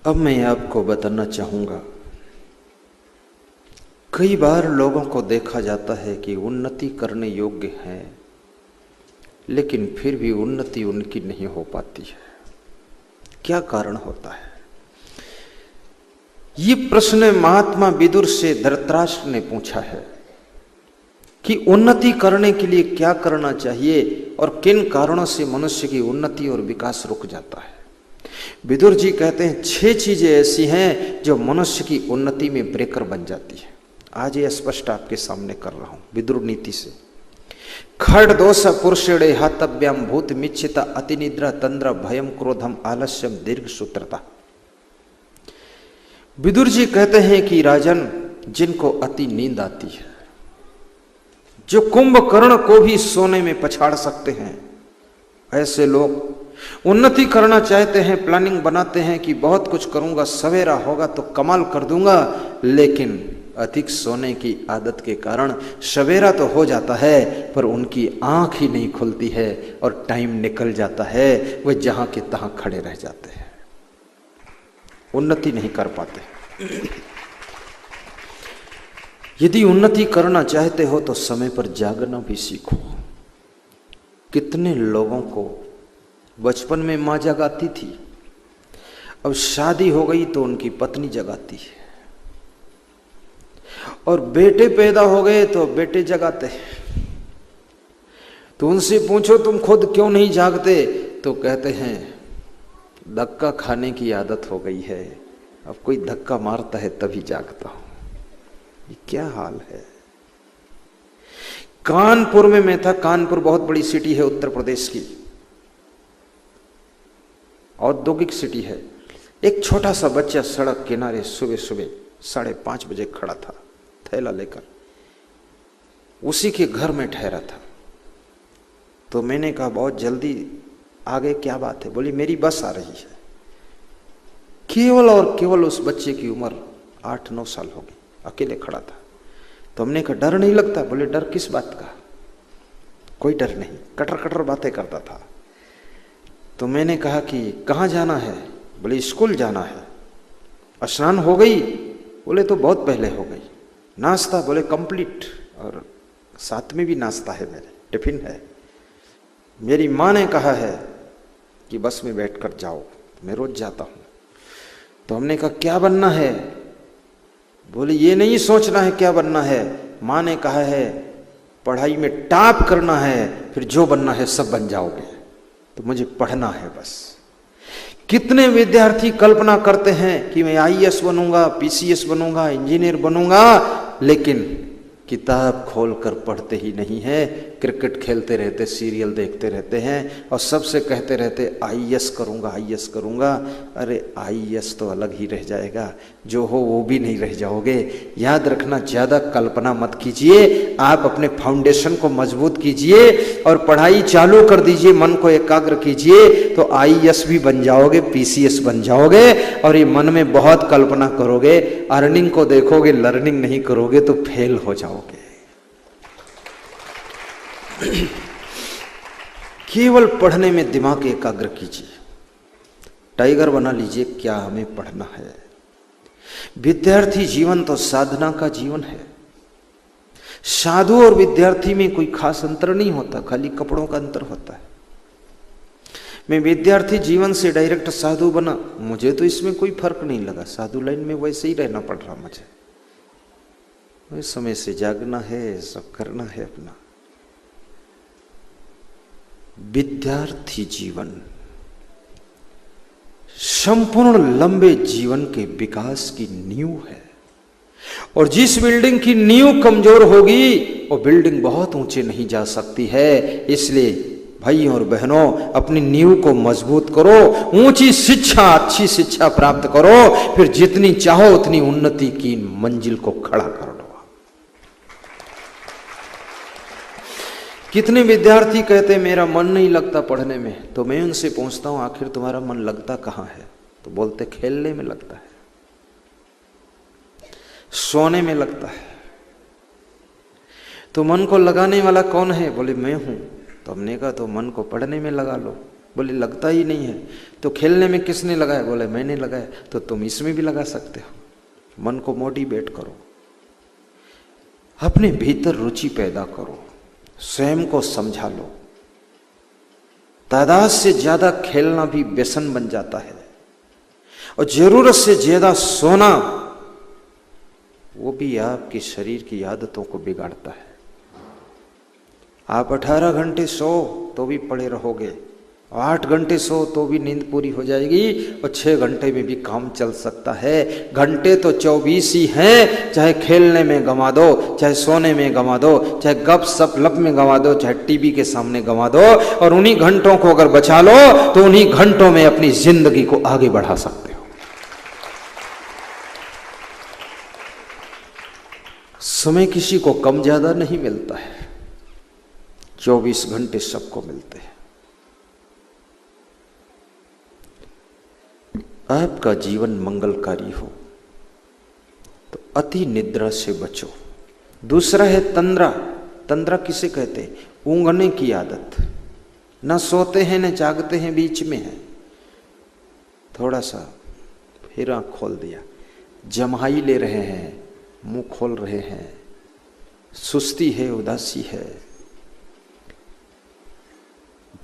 अब मैं आपको बताना चाहूंगा, कई बार लोगों को देखा जाता है कि उन्नति करने योग्य हैं, लेकिन फिर भी उन्नति उनकी नहीं हो पाती है। क्या कारण होता है? ये प्रश्न महात्मा विदुर से धृतराष्ट्र ने पूछा है कि उन्नति करने के लिए क्या करना चाहिए और किन कारणों से मनुष्य की उन्नति और विकास रुक जाता है। विदुर जी कहते हैं 6 चीजें ऐसी हैं जो मनुष्य की उन्नति में ब्रेकर बन जाती है। आज ये स्पष्ट आपके सामने कर रहा हूं विदुर नीति से। खड़ दोष पुरुषेणे हातव्याम भूत मिच्छिता अतिनिद्रा तंद्र भयम क्रोधम आलस्यम दीर्घ सूत्रता। विदुर जी कहते हैं कि राजन, जिनको अति नींद आती है, जो कुंभकर्ण को भी सोने में पछाड़ सकते हैं, ऐसे लोग उन्नति करना चाहते हैं, प्लानिंग बनाते हैं कि बहुत कुछ करूंगा, सवेरा होगा तो कमाल कर दूंगा, लेकिन अधिक सोने की आदत के कारण सवेरा तो हो जाता है पर उनकी आंख ही नहीं खुलती है और टाइम निकल जाता है, वे जहां के तहां खड़े रह जाते हैं, उन्नति नहीं कर पाते। यदि उन्नति करना चाहते हो तो समय पर जागना भी सीखो। कितने लोगों को बचपन में मां जगाती थी, अब शादी हो गई तो उनकी पत्नी जगाती है, और बेटे पैदा हो गए तो बेटे जगाते हैं। तो उनसे पूछो तुम खुद क्यों नहीं जागते, तो कहते हैं धक्का खाने की आदत हो गई है, अब कोई धक्का मारता है तभी जागता हूं। ये क्या हाल है? कानपुर में मैं था, कानपुर बहुत बड़ी सिटी है उत्तर प्रदेश की, औद्योगिक सिटी है। एक छोटा सा बच्चा सड़क किनारे सुबह सुबह 5:30 बजे खड़ा था, थैला लेकर, उसी के घर में ठहरा था। तो मैंने कहा बहुत जल्दी आगे क्या बात है? बोली मेरी बस आ रही है। केवल और केवल उस बच्चे की उम्र 8-9 साल होगी, अकेले खड़ा था। तो हमने कहा डर नहीं लगता? बोले डर किस बात का? कोई डर नहीं, कटर कटर बातें करता था। तो मैंने कहा कि कहाँ जाना है? बोले स्कूल जाना है। स्नान हो गई? बोले तो बहुत पहले हो गई। नाश्ता? बोले कंप्लीट, और साथ में भी नाश्ता है, मेरे टिफिन है। मेरी माँ ने कहा है कि बस में बैठकर जाओ, मैं रोज जाता हूँ। तो हमने कहा क्या बनना है? बोले ये नहीं सोचना है क्या बनना है, माँ ने कहा है पढ़ाई में टॉप करना है, फिर जो बनना है सब बन जाओगे, तो मुझे पढ़ना है बस। कितने विद्यार्थी कल्पना करते हैं कि मैं आईएएस बनूंगा, पीसीएस बनूंगा, इंजीनियर बनूंगा, लेकिन किताब खोलकर पढ़ते ही नहीं है, क्रिकेट खेलते रहते, सीरियल देखते रहते हैं, और सबसे कहते रहते आईएएस करूंगा, आईएएस करूंगा। अरे आईएएस तो अलग ही रह जाएगा, जो हो वो भी नहीं रह जाओगे। याद रखना, ज्यादा कल्पना मत कीजिए, आप अपने फाउंडेशन को मजबूत कीजिए और पढ़ाई चालू कर दीजिए, मन को एकाग्र कीजिए, तो आईएएस भी बन जाओगे, पीसीएस बन जाओगे। और ये मन में बहुत कल्पना करोगे, अर्निंग को देखोगे, लर्निंग नहीं करोगे तो फेल हो जाओगे। केवल पढ़ने में दिमाग एकाग्र कीजिए, टाइगर बना लीजिए, क्या हमें पढ़ना है। विद्यार्थी जीवन तो साधना का जीवन है। साधु और विद्यार्थी में कोई खास अंतर नहीं होता, खाली कपड़ों का अंतर होता है। मैं विद्यार्थी जीवन से डायरेक्ट साधु बना, मुझे तो इसमें कोई फर्क नहीं लगा, साधु लाइन में वैसे ही रहना पड़ रहा मुझे। इस समय से जागना है, सब करना है अपना। विद्यार्थी जीवन संपूर्ण लंबे जीवन के विकास की नींव है, और जिस बिल्डिंग की नींव कमजोर होगी वो बिल्डिंग बहुत ऊंचे नहीं जा सकती है। इसलिए भाइयों और बहनों, अपनी नींव को मजबूत करो, ऊंची शिक्षा, अच्छी शिक्षा प्राप्त करो, फिर जितनी चाहो उतनी उन्नति की मंजिल को खड़ा कर लो। कितने विद्यार्थी कहते हैं मेरा मन नहीं लगता पढ़ने में, तो मैं उनसे पूछता हूं आखिर तुम्हारा मन लगता कहां है? तो बोलते खेलने में लगता है, सोने में लगता है। तो मन को लगाने वाला कौन है? बोले मैं हूं। तो हमने कहा तो मन को पढ़ने में लगा लो, बोले लगता ही नहीं है। तो खेलने में किसने लगाया? बोले मैंने लगाया। तो तुम इसमें भी लगा सकते हो। मन को मोटिवेट करो, अपने भीतर रुचि पैदा करो, स्वयं को समझा लो। तादाद से ज्यादा खेलना भी व्यसन बन जाता है, और जरूरत से ज्यादा सोना वो भी आपके शरीर की आदतों को बिगाड़ता है। आप 18 घंटे सो तो भी पड़े रहोगे, 8 घंटे सो तो भी नींद पूरी हो जाएगी, और 6 घंटे में भी काम चल सकता है। घंटे तो 24 ही हैं, चाहे खेलने में गंवा दो, चाहे सोने में गंवा दो, चाहे गप सप लप में गंवा दो, चाहे टीवी के सामने गंवा दो, और उन्हीं घंटों को अगर बचा लो तो उन्हीं घंटों में अपनी जिंदगी को आगे बढ़ा सकते हो। समय किसी को कम ज्यादा नहीं मिलता है, 24 घंटे सबको मिलते हैं। आपका जीवन मंगलकारी हो तो अति निद्रा से बचो। दूसरा है तंद्रा। तंद्रा किसे कहते हैं? ऊँघने की आदत। न सोते हैं न जागते हैं, बीच में है। थोड़ा सा फिर आँख खोल दिया, जम्हाई ले रहे हैं, मुंह खोल रहे हैं, सुस्ती है, उदासी है।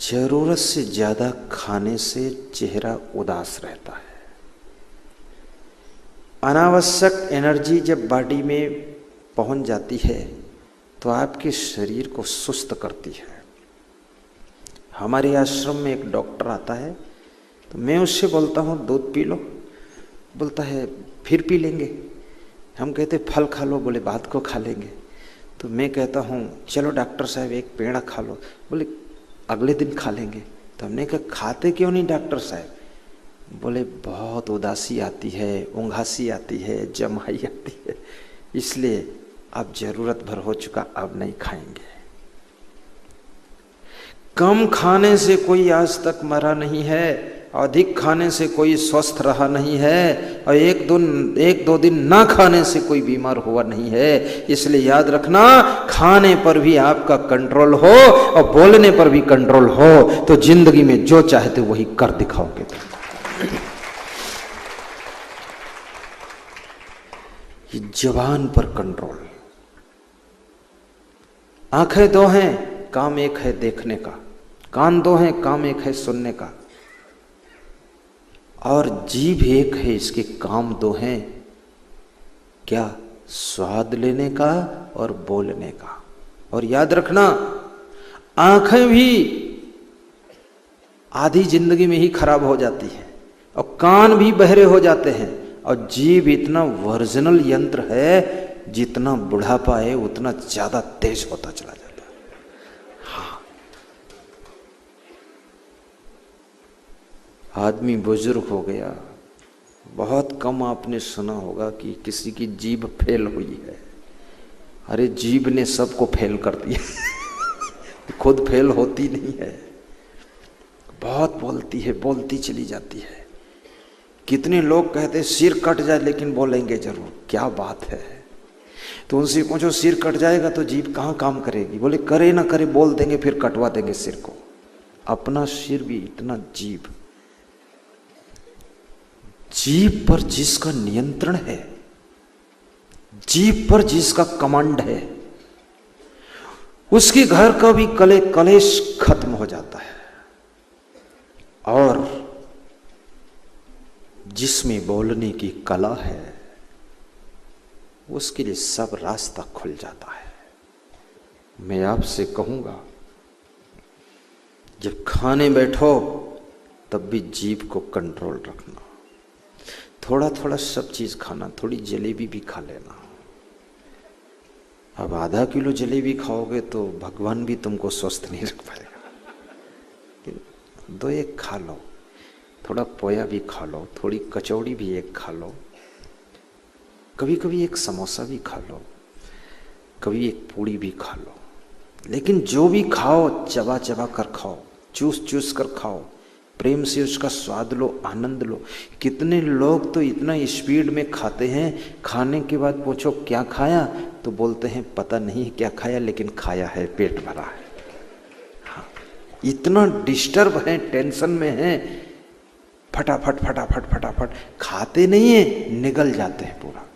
जरूरत से ज्यादा खाने से चेहरा उदास रहता है। अनावश्यक एनर्जी जब बॉडी में पहुंच जाती है तो आपके शरीर को सुस्त करती है। हमारे आश्रम में एक डॉक्टर आता है तो मैं उससे बोलता हूँ दूध पी लो, बोलता है फिर पी लेंगे। हम कहते फल खा लो, बोले बाद को खा लेंगे। तो मैं कहता हूँ चलो डॉक्टर साहब एक पेड़ा खा लो, बोले अगले दिन खा लेंगे। तो हमने कहा खाते क्यों नहीं डॉक्टर साहब? बोले बहुत उदासी आती है, ऊँघासी आती है, जमाई आती है, इसलिए अब जरूरत भर हो चुका, अब नहीं खाएंगे। कम खाने से कोई आज तक मरा नहीं है, अधिक खाने से कोई स्वस्थ रहा नहीं है, और एक दो दिन ना खाने से कोई बीमार हुआ नहीं है। इसलिए याद रखना, खाने पर भी आपका कंट्रोल हो और बोलने पर भी कंट्रोल हो तो जिंदगी में जो चाहते वही कर दिखाओगे। ये जबान पर कंट्रोल। आंखें दो हैं, काम एक है देखने का, कान दो हैं, काम एक है सुनने का, और जीभ एक है, इसके काम दो हैं, क्या? स्वाद लेने का और बोलने का। और याद रखना, आंखें भी आधी जिंदगी में ही खराब हो जाती है, और कान भी बहरे हो जाते हैं, और जीभ इतना वर्जिनल यंत्र है, जितना बुढ़ापा है उतना ज्यादा तेज होता चला जाता है। हाँ, आदमी बुजुर्ग हो गया, बहुत कम आपने सुना होगा कि किसी की जीभ फेल हुई है। अरे जीभ ने सबको फेल कर दिया खुद फेल होती नहीं है, बहुत बोलती है, बोलती चली जाती है। कितने लोग कहते हैं सिर कट जाए लेकिन बोलेंगे जरूर, क्या बात है। तो उनसे पूछो सिर कट जाएगा तो जीभ कहाँ काम करेगी? बोले करे ना करे बोल देंगे, फिर कटवा देंगे सिर को। अपना सिर भी इतना जीभ। जीभ पर जिसका नियंत्रण है, जीभ पर जिसका कमांड है, उसके घर का भी कलेश खत्म हो जाता है। और जिसमें बोलने की कला है उसके लिए सब रास्ता खुल जाता है। मैं आपसे कहूंगा, जब खाने बैठो तब भी जीभ को कंट्रोल रखना। थोड़ा थोड़ा सब चीज खाना, थोड़ी जलेबी भी खा लेना। अब आधा किलो जलेबी खाओगे तो भगवान भी तुमको स्वस्थ नहीं रख पाएगा। 2-1 खा लो, थोड़ा पोया भी खा लो, थोड़ी कचौड़ी भी 1 खा लो, कभी कभी 1 समोसा भी खा लो, कभी 1 पूड़ी भी खा लो। लेकिन जो भी खाओ चबा चबा कर खाओ, चूस चूस कर खाओ, प्रेम से उसका स्वाद लो, आनंद लो। कितने लोग तो इतना स्पीड में खाते हैं, खाने के बाद पूछो क्या खाया तो बोलते हैं पता नहीं क्या खाया, लेकिन खाया है, पेट भरा है। हाँ, इतना डिस्टर्ब है, टेंशन में है, फटाफट फटाफट फटाफट खाते नहीं है, निगल जाते हैं पूरा।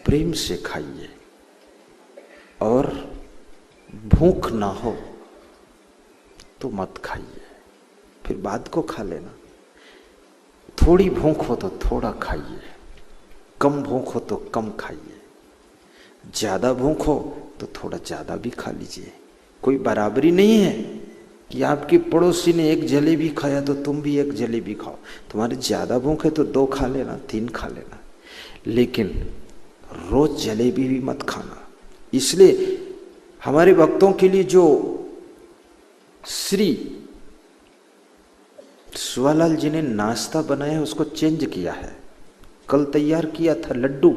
प्रेम से खाइए और भूख ना हो तो मत खाइए, फिर बाद को खा लेना। थोड़ी भूख हो तो थोड़ा खाइए, कम भूख हो तो कम खाइए, ज्यादा भूख हो तो थोड़ा ज्यादा भी खा लीजिए। कोई बराबरी नहीं है कि आपके पड़ोसी ने एक जलेबी खाया तो तुम भी एक जलेबी खाओ। तुम्हारी ज्यादा भूख है तो 2 खा लेना, 3 खा लेना, लेकिन रोज जलेबी भी मत खाना। इसलिए हमारे भक्तों के लिए जो श्री सुवालाल जी ने नाश्ता बनाया उसको चेंज किया है। कल तैयार किया था लड्डू,